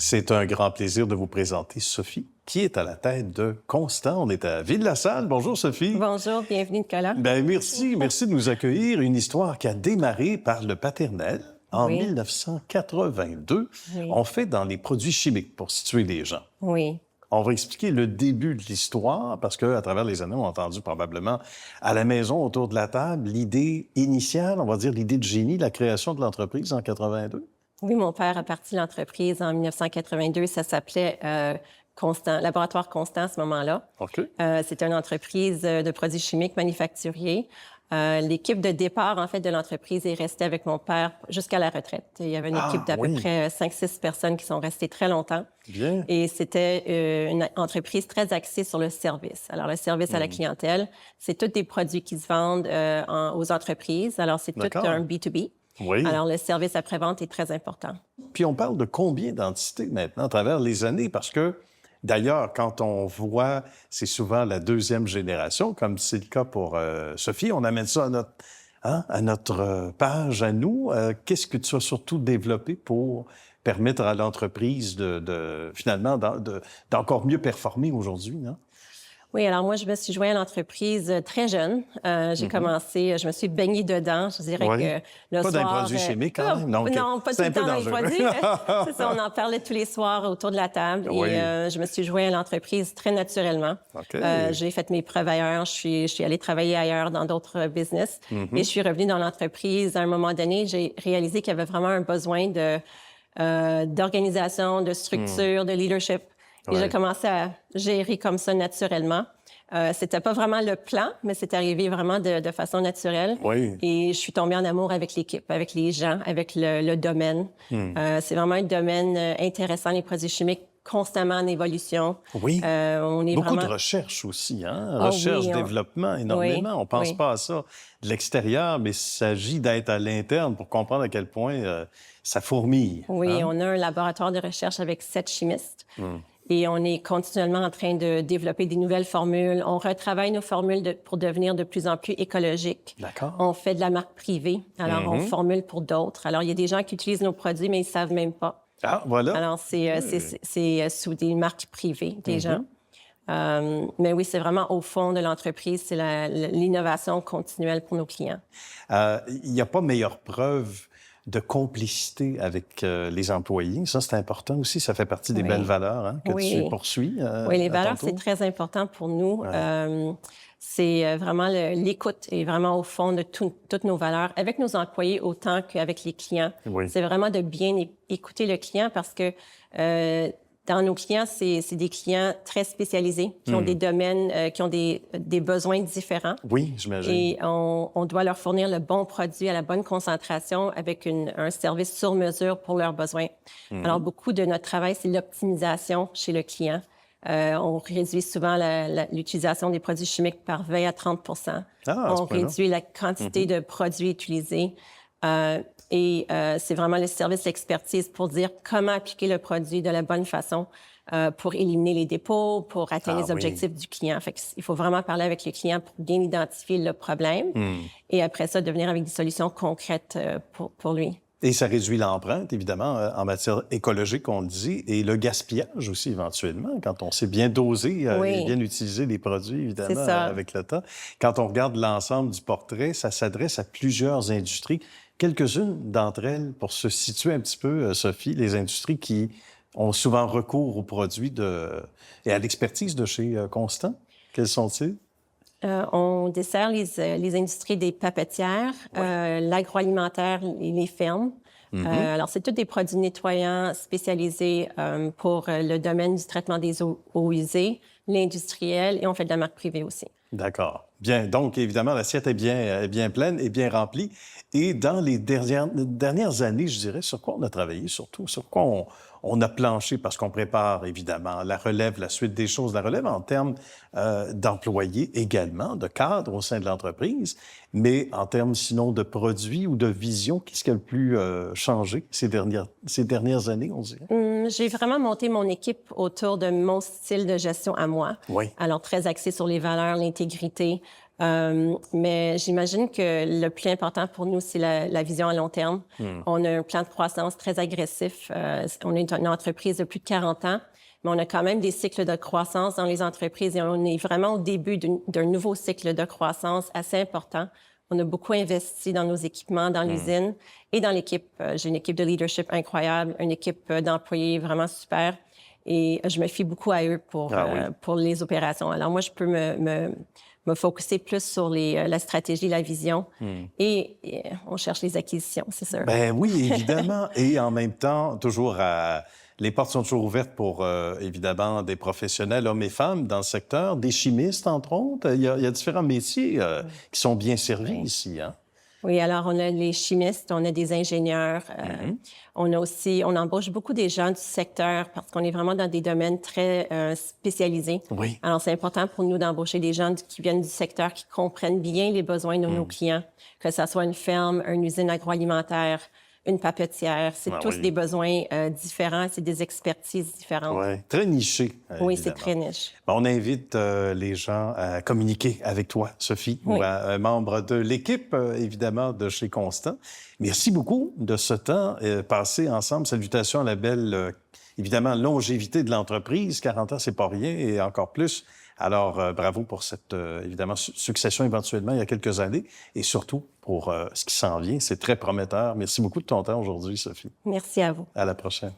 C'est un grand plaisir de vous présenter Sophie, qui est à la tête de Constant. On est à Ville-la-Salle. Bonjour, Sophie. Bonjour, bienvenue, Nicolas. Merci de nous accueillir. Une histoire qui a démarré par le paternel en 1982. Oui. On fait dans les produits chimiques, pour situer les gens. Oui. On va expliquer le début de l'histoire, parce qu'à travers les années, on a entendu probablement à la maison, autour de la table, l'idée initiale, on va dire l'idée de génie, la création de l'entreprise en 82. Oui, mon père a parti l'entreprise en 1982. Ça s'appelait Constant, Laboratoire Constant à ce moment-là. OK. C'était une entreprise de produits chimiques manufacturiers. L'équipe de départ, en fait, de l'entreprise est restée avec mon père jusqu'à la retraite. Il y avait une équipe d'à peu près 5-6 personnes qui sont restées très longtemps. Bien. Et c'était une entreprise très axée sur le service. Alors, le service à la clientèle, c'est tous des produits qui se vendent aux entreprises. Alors, c'est tout un B2B. Oui. Alors, le service après-vente est très important. Puis on parle de combien d'entités maintenant à travers les années? Parce que, d'ailleurs, quand on voit, c'est souvent la deuxième génération, comme c'est le cas pour Sophie, on amène ça à notre page, à nous. Qu'est-ce que tu as surtout développé pour permettre à l'entreprise finalement d'encore mieux performer aujourd'hui, non? Oui, alors moi, je me suis jointe à l'entreprise très jeune. J'ai commencé, je me suis baignée dedans. Je dirais que le pas soir... Pas d'un produit chimique, quand même? Non, pas tout le temps dans les produits. C'est ça, on en parlait tous les soirs autour de la table. Oui. Et je me suis jointe à l'entreprise très naturellement. Okay. J'ai fait mes preuves ailleurs. Je suis allée travailler ailleurs dans d'autres business. Et je suis revenue dans l'entreprise. À un moment donné, j'ai réalisé qu'il y avait vraiment un besoin d'organisation, de structure, de leadership. Et j'ai commencé à gérer comme ça naturellement. C'était pas vraiment le plan, mais c'est arrivé vraiment de façon naturelle. Oui. Et je suis tombée en amour avec l'équipe, avec les gens, avec le domaine. C'est vraiment un domaine intéressant, les produits chimiques constamment en évolution. Oui. On est Beaucoup vraiment... de recherche aussi, hein? Recherche, développement, énormément. Oui, on pense pas à ça de l'extérieur, mais il s'agit d'être à l'interne pour comprendre à quel point ça fourmille. Oui, on a un laboratoire de recherche avec 7 chimistes. Et on est continuellement en train de développer des nouvelles formules. On retravaille nos formules pour devenir de plus en plus écologiques. D'accord. On fait de la marque privée. Alors, on formule pour d'autres. Alors, il y a des gens qui utilisent nos produits, mais ils ne savent même pas. Ah, voilà. Alors, c'est sous des marques privées, des gens. Mais oui, c'est vraiment au fond de l'entreprise, c'est l'innovation continuelle pour nos clients. Il n'y a pas meilleure preuve de complicité avec les employés. Ça, c'est important aussi. Ça fait partie des belles valeurs que tu poursuis. Oui, les valeurs, c'est très important pour nous. C'est vraiment l'écoute est vraiment au fond de toutes nos valeurs, avec nos employés autant qu'avec les clients. Oui. C'est vraiment de bien écouter le client parce que dans nos clients, c'est des clients très spécialisés qui ont des domaines, qui ont des besoins différents. Oui, j'imagine. Et on doit leur fournir le bon produit à la bonne concentration avec un service sur mesure pour leurs besoins. Alors, beaucoup de notre travail, c'est l'optimisation chez le client. On réduit souvent l'utilisation des produits chimiques par 20 à 30 On réduit la quantité de produits utilisés. Et c'est vraiment le service d'expertise pour dire comment appliquer le produit de la bonne façon pour éliminer les dépôts, pour atteindre les objectifs du client. Fait qu'il faut vraiment parler avec le client pour bien identifier le problème et après ça, devenir avec des solutions concrètes pour lui. Et ça réduit l'empreinte, évidemment, en matière écologique, on le dit, et le gaspillage aussi, éventuellement, quand on sait bien doser et bien utiliser les produits, évidemment, avec le temps. Quand on regarde l'ensemble du portrait, ça s'adresse à plusieurs industries. Quelques-unes d'entre elles, pour se situer un petit peu, Sophie, les industries qui ont souvent recours aux produits et à l'expertise de chez Constant, quelles sont-ils? On dessert les industries des papetières, l'agroalimentaire et les fermes. Alors, c'est tous des produits nettoyants spécialisés pour le domaine du traitement des eaux usées, l'industriel, et on fait de la marque privée aussi. D'accord. Bien. Donc, évidemment, l'assiette est bien pleine et bien remplie. Et dans les dernières années, je dirais, sur quoi on a travaillé surtout? Sur quoi on a planché? Parce qu'on prépare, évidemment, la relève, la suite des choses. La relève en termes d'employés également, de cadres au sein de l'entreprise. Mais en termes, sinon, de produits ou de vision, qu'est-ce qui a le plus changé ces dernières années, on dirait? J'ai vraiment monté mon équipe autour de mon style de gestion à moi. Oui. Alors, très axé sur les valeurs, l'intégrité. Mais j'imagine que le plus important pour nous, c'est la vision à long terme. On a un plan de croissance très agressif. On est une entreprise de plus de 40 ans, mais on a quand même des cycles de croissance dans les entreprises et on est vraiment au début d'un nouveau cycle de croissance assez important. On a beaucoup investi dans nos équipements, dans l'usine et dans l'équipe. J'ai une équipe de leadership incroyable, une équipe d'employés vraiment super. Et je me fie beaucoup à eux pour les opérations. Alors moi, je peux me focuser plus sur la stratégie, la vision. Et on cherche les acquisitions, c'est sûr. Ben oui, évidemment. Et en même temps, les portes sont toujours ouvertes pour, évidemment, des professionnels, hommes et femmes, dans le secteur, des chimistes, entre autres. Il y a différents métiers qui sont bien servis ici, hein? Oui, alors on a les chimistes, on a des ingénieurs, on embauche beaucoup des gens du secteur parce qu'on est vraiment dans des domaines très spécialisés. Oui. Alors c'est important pour nous d'embaucher des gens qui viennent du secteur, qui comprennent bien les besoins de nos clients, que ça soit une ferme, une usine agroalimentaire, une papetière. C'est tous des besoins différents, c'est des expertises différentes. Oui, très niché. Oui, évidemment. c'est très niche. On invite les gens à communiquer avec toi, Sophie, ou à un membre de l'équipe, évidemment, de chez Constant. Merci beaucoup de ce temps passé ensemble. Salutations à la belle, évidemment, longévité de l'entreprise. 40 ans, c'est pas rien, et encore plus. Alors, bravo pour cette, évidemment, succession éventuellement il y a quelques années, et surtout pour ce qui s'en vient. C'est très prometteur. Merci beaucoup de ton temps aujourd'hui, Sophie. Merci à vous. À la prochaine.